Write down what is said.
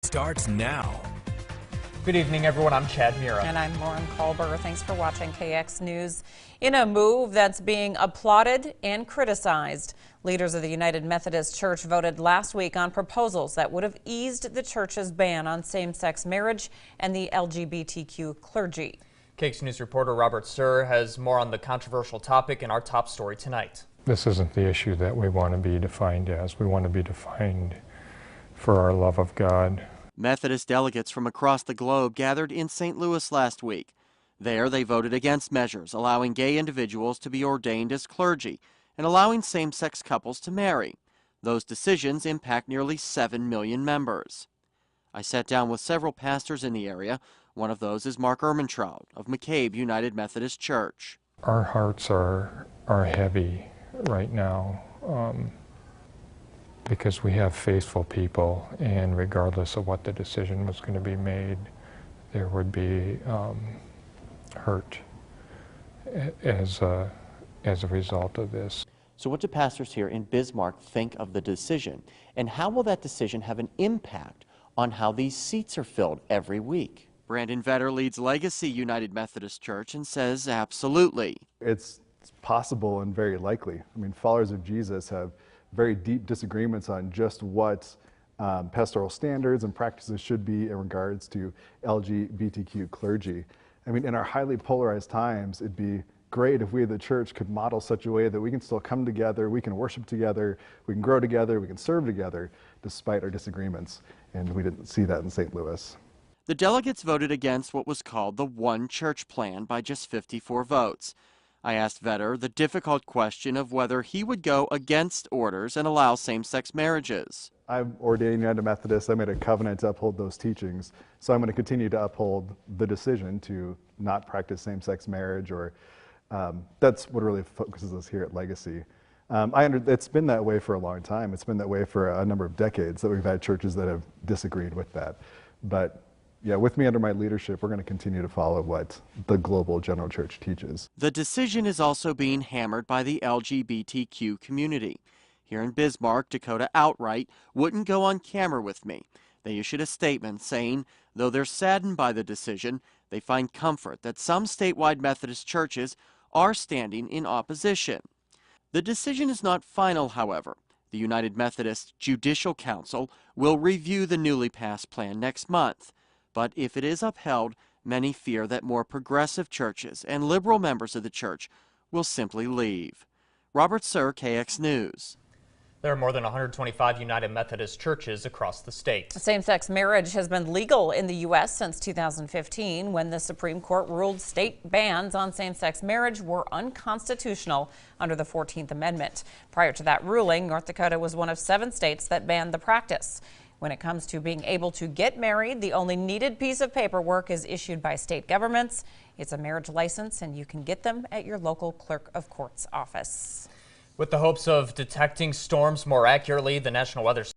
starts now. Good evening, everyone. I'm Chad Mira. And I'm Lauren Culber. Thanks for watching KX News. In a move that's being applauded and criticized, leaders of the United Methodist Church voted last week on proposals that would have eased the church's ban on same-sex marriage and the LGBTQ clergy. KX News reporter Robert Suhr has more on the controversial topic in our top story tonight. This isn't the issue that we want to be defined as. We want to be defined for our love of God. Methodist delegates from across the globe gathered in St. Louis last week. There, they voted against measures allowing gay individuals to be ordained as clergy and allowing same-sex couples to marry. Those decisions impact nearly 7 million members. I sat down with several pastors in the area. One of those is Mark Ermentrout of McCabe United Methodist Church. Our hearts are heavy right now because we have faithful people, and regardless of what the decision was going to be made, there would be hurt as a result of this. So what do pastors here in Bismarck think of the decision, and how will that decision have an impact on how these seats are filled every week? Brandon Vetter leads Legacy United Methodist Church and says absolutely. It's possible and very likely. I mean, followers of Jesus have very deep disagreements on just what pastoral standards and practices should be in regards to LGBTQ clergy. I mean, in our highly polarized times, it'd be great if we, the church, could model such a way that we can still come together, we can worship together, we can grow together, we can serve together, despite our disagreements. And we didn't see that in St. Louis. The delegates voted against what was called the One Church Plan by just 54 votes. I asked Vetter the difficult question of whether he would go against orders and allow same-sex marriages. I'm ordained United Methodist. I made a covenant to uphold those teachings. So I'm going to continue to uphold the decision to not practice same-sex marriage, or that's what really focuses us here at Legacy. It's been that way for a long time. It's been that way for a number of decades that we've had churches that have disagreed with that. But yeah, with me under my leadership, we're going to continue to follow what the global general church teaches. The decision is also being hammered by the LGBTQ community. Here in Bismarck, Dakota Outright wouldn't go on camera with me. They issued a statement saying, though they're saddened by the decision, they find comfort that some statewide Methodist churches are standing in opposition. The decision is not final, however. The United Methodist Judicial Council will review the newly passed plan next month. But if it is upheld, many fear that more progressive churches and liberal members of the church will simply leave. Robert Suhr, KX News. There are more than 125 United Methodist churches across the state. Same-sex marriage has been legal in the U.S. since 2015, when the Supreme Court ruled state bans on same-sex marriage were unconstitutional under the 14th Amendment. Prior to that ruling, North Dakota was one of 7 states that banned the practice. When it comes to being able to get married, the only needed piece of paperwork is issued by state governments. It's a marriage license, and you can get them at your local clerk of court's office. With the hopes of detecting storms more accurately, the National Weather